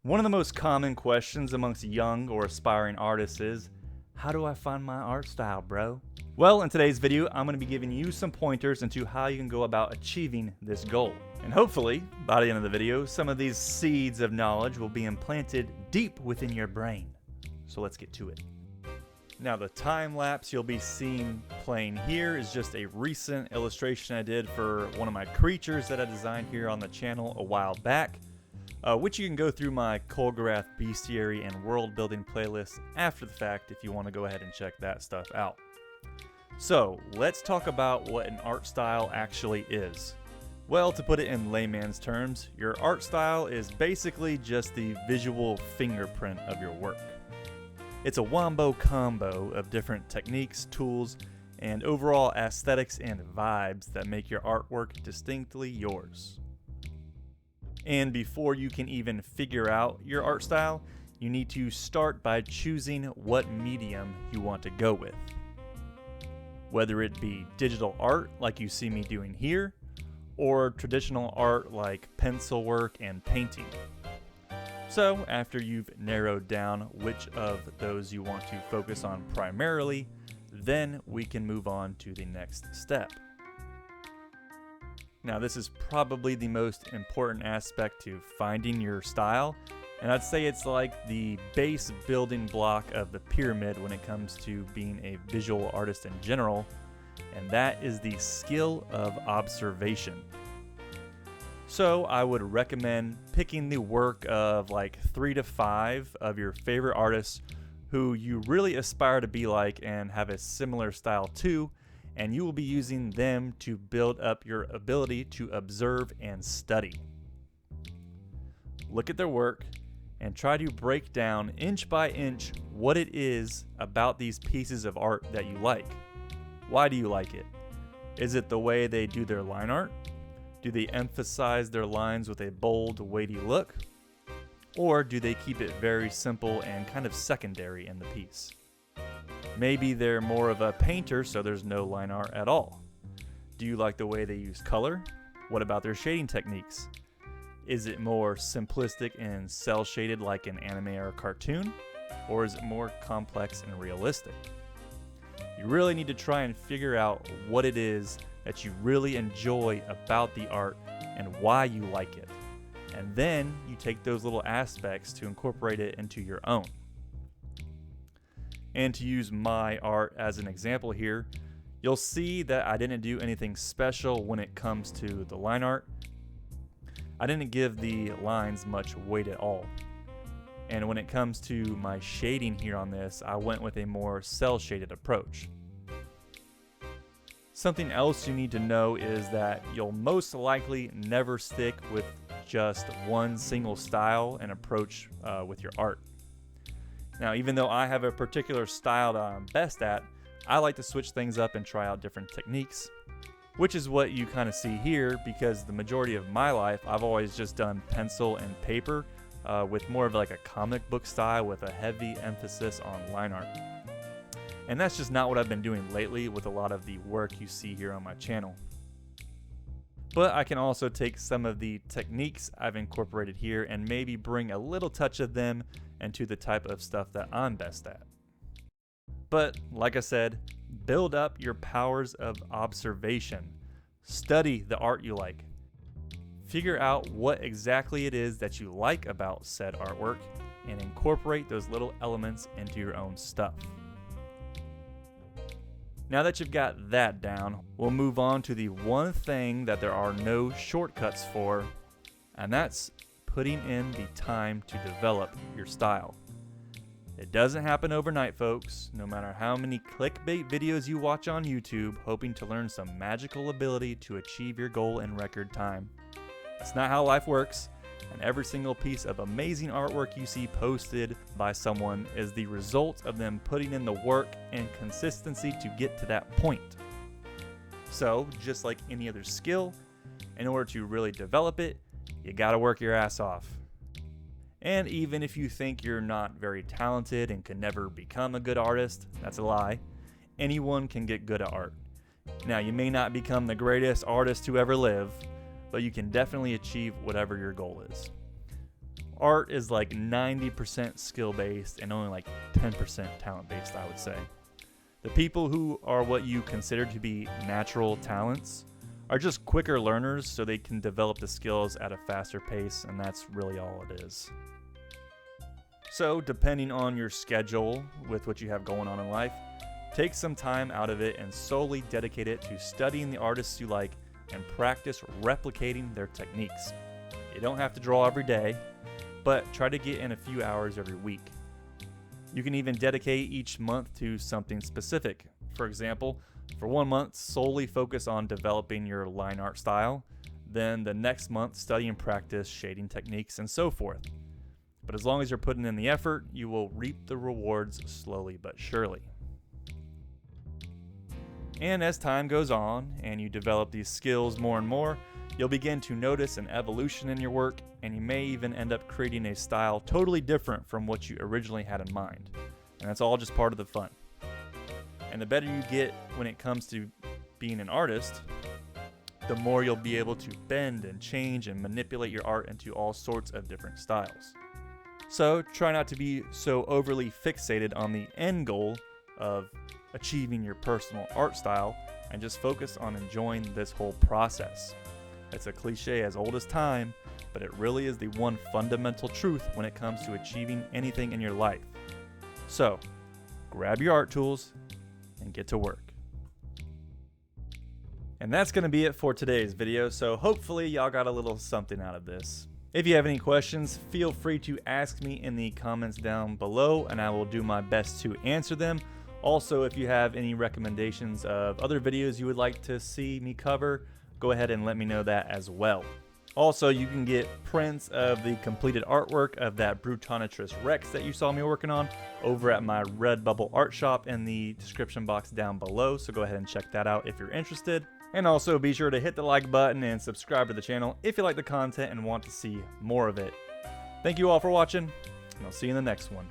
One of the most common questions amongst young or aspiring artists is, how do I find my art style, bro? Well, in today's video, I'm going to be giving you some pointers into how you can go about achieving this goal. And hopefully, by the end of the video, some of these seeds of knowledge will be implanted deep within your brain. So let's get to it. Now, the time lapse you'll be seeing playing here is just a recent illustration I did for one of my creatures that I designed here on the channel a while back. Which you can go through my Kulgurath bestiary and world building playlist after the fact if you want to go ahead and check that stuff out. So let's talk about what an art style actually is. Well, to put it in layman's terms, your art style is basically just the visual fingerprint of your work. It's a wombo combo of different techniques, tools, and overall aesthetics and vibes that make your artwork distinctly yours. And before you can even figure out your art style, you need to start by choosing what medium you want to go with. Whether it be digital art like you see me doing here, or traditional art like pencil work and painting. So after you've narrowed down which of those you want to focus on primarily, then we can move on to the next step. Now, this is probably the most important aspect to finding your style, and I'd say it's like the base building block of the pyramid when it comes to being a visual artist in general, and that is the skill of observation. So I would recommend picking the work of like 3 to 5 of your favorite artists who you really aspire to be like and have a similar style to, and you will be using them to build up your ability to observe and study. Look at their work and try to break down inch by inch what it is about these pieces of art that you like. Why do you like it? Is it the way they do their line art? Do they emphasize their lines with a bold, weighty look? Or do they keep it very simple and kind of secondary in the piece? Maybe they're more of a painter, so there's no line art at all. Do you like the way they use color? What about their shading techniques? Is it more simplistic and cel shaded like an anime or a cartoon? Or is it more complex and realistic? You really need to try and figure out what it is that you really enjoy about the art and why you like it. And then you take those little aspects to incorporate it into your own. And to use my art as an example here, you'll see that I didn't do anything special when it comes to the line art. I didn't give the lines much weight at all. And when it comes to my shading here on this, I went with a more cel shaded approach. Something else you need to know is that you'll most likely never stick with just one single style and approach with your art. Now, even though I have a particular style that I'm best at, I like to switch things up and try out different techniques, which is what you kind of see here, because the majority of my life, I've always just done pencil and paper with more of like a comic book style with a heavy emphasis on line art. And that's just not what I've been doing lately with a lot of the work you see here on my channel. But I can also take some of the techniques I've incorporated here and maybe bring a little touch of them into the type of stuff that I'm best at. But like I said, build up your powers of observation. Study the art you like. Figure out what exactly it is that you like about said artwork and incorporate those little elements into your own stuff. Now that you've got that down, we'll move on to the one thing that there are no shortcuts for, and that's putting in the time to develop your style. It doesn't happen overnight, folks, no matter how many clickbait videos you watch on YouTube hoping to learn some magical ability to achieve your goal in record time. That's not how life works, and every single piece of amazing artwork you see posted by someone is the result of them putting in the work and consistency to get to that point. So, just like any other skill, in order to really develop it, you gotta work your ass off. And even if you think you're not very talented and can never become a good artist, that's a lie. Anyone can get good at art. Now, you may not become the greatest artist to ever live, but you can definitely achieve whatever your goal is. art is like 90% skill based and only like 10% talent based, I would say. The people who are what you consider to be natural talents are just quicker learners, so they can develop the skills at a faster pace, and that's really all it is. So, depending on your schedule with what you have going on in life, take some time out of it and solely dedicate it to studying the artists you like and practice replicating their techniques. You don't have to draw every day, but try to get in a few hours every week. You can even dedicate each month to something specific. For example, for 1 month, solely focus on developing your line art style, then the next month study and practice shading techniques and so forth. But as long as you're putting in the effort, you will reap the rewards slowly but surely. And as time goes on and you develop these skills more and more, you'll begin to notice an evolution in your work, and you may even end up creating a style totally different from what you originally had in mind. And that's all just part of the fun. And the better you get when it comes to being an artist, the more you'll be able to bend and change and manipulate your art into all sorts of different styles. So try not to be so overly fixated on the end goal of achieving your personal art style, and just focus on enjoying this whole process. It's a cliche as old as time, but it really is the one fundamental truth when it comes to achieving anything in your life. So, grab your art tools and get to work. And that's going to be it for today's video, so hopefully y'all got a little something out of this. If you have any questions, feel free to ask me in the comments down below, and I will do my best to answer them. Also, if you have any recommendations of other videos you would like to see me cover, go ahead and let me know that as well. Also, you can get prints of the completed artwork of that Brutonitrus Rex that you saw me working on over at my Redbubble art shop in the description box down below, so go ahead and check that out if you're interested. And also be sure to hit the like button and subscribe to the channel if you like the content and want to see more of it. Thank you all for watching, and I'll see you in the next one.